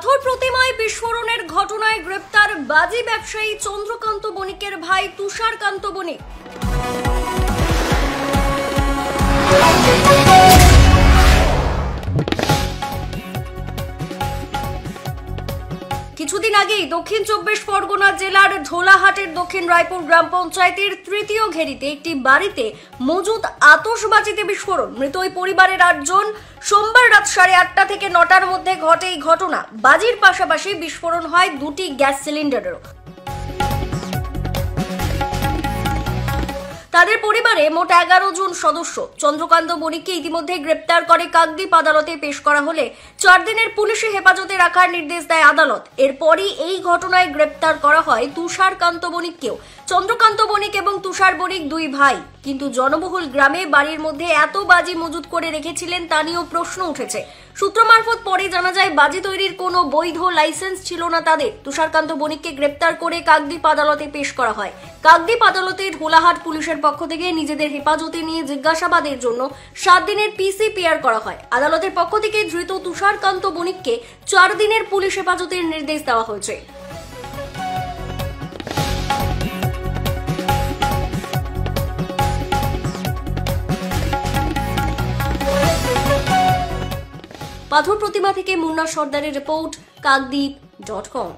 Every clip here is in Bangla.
পাথর প্রতিমায় বিস্ফোরণের ঘটনায় গ্রেপ্তার বাজি ব্যবসায়ী চন্দ্রকান্ত বণিকের ভাই তুষারকান্ত বণিক। কিছুদিন আগেই দক্ষিণ 24 পরগনা জেলার ঢোলাহাটের দক্ষিণ রায়পুর গ্রাম পঞ্চায়েতের তৃতীয় ঘেরিতে একটি বাড়িতে মজুদ আতশবাজিতে বিস্ফোরণ। মৃত ওই পরিবারের 8 জন। সোমবার রাত 8:30 থেকে 9টার মধ্যে ঘটে এই ঘটনা। বাজির পাশাপাশি বিস্ফোরণ হয় 2টি গ্যাস সিলিন্ডারেরও। তাদের পরিবারে মোট 11 জন সদস্য। চন্দ্রকান্ত বণিককে ইতিমধ্যে গ্রেপ্তার করে কাকদ্বীপ আদালতে পেশ করা হলে 4 দিনের পুলিশি হেফাজতে রাখার নির্দেশ দেয় আদালত। এরপরই এই ঘটনায় গ্রেপ্তার করা হয় তুষারকান্ত বণিককেও। চন্দ্রকান্ত বণিক এবং তুষার বণিক 2 ভাই, কিন্তু জনবহুল গ্রামে বাড়ির মধ্যে এত বাজি মজুত করে রেখেছিলেন তা নিয়েও প্রশ্ন উঠেছে। সূত্র মারফত পরে জানা যায় বাজি তৈরির কোনো বৈধ লাইসেন্স ছিল না তাদের। তুষারকান্ত বণিককে গ্রেপ্তার করে কাকদ্বীপ আদালতে পেশ করা হয়। কাকদ্বীপ আদালতে ঢোলাহাট পুলিশের পক্ষ থেকে নিজেদের হেফাজতে নিয়ে জিজ্ঞাসাবাদের জন্য 7 দিনের পিসিপিআর করা হয়। আদালতের পক্ষ থেকে ধৃত তুষারকান্ত বণিককে 4 দিনের পুলিশ হেফাজতের নির্দেশ দেওয়া হয়েছে। পাথর প্রতিমা থেকে মুন্না সর্দারের রিপোর্ট, কাকদ্বীপ.com।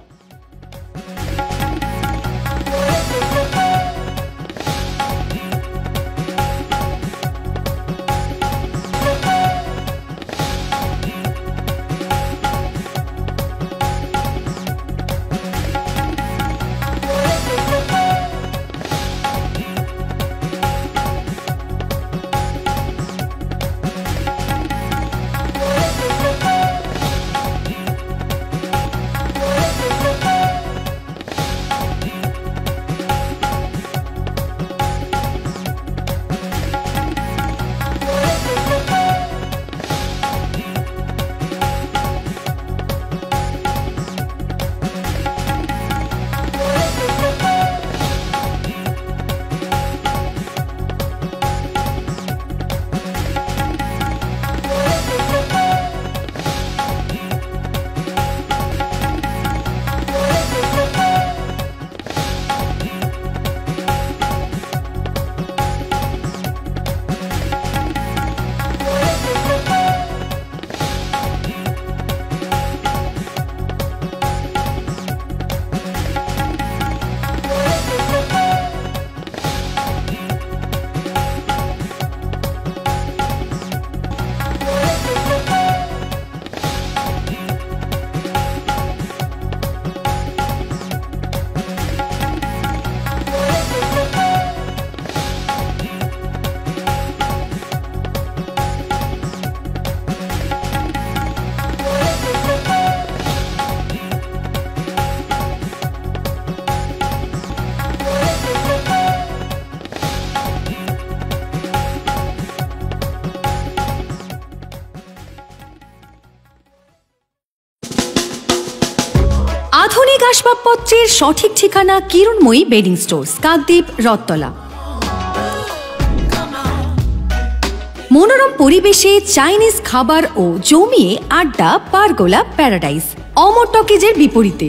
আধুনিক আসবাবপত্রের সঠিক ঠিকানা কিরণময়ী বেডিং স্টোর্স, কাকদ্বীপ, রথতলা। মনোরম পরিবেশে চাইনিজ খাবার ও জমিয়ে আড্ডা পারগোলা প্যারাডাইস, অমর টকিজের বিপরীতে।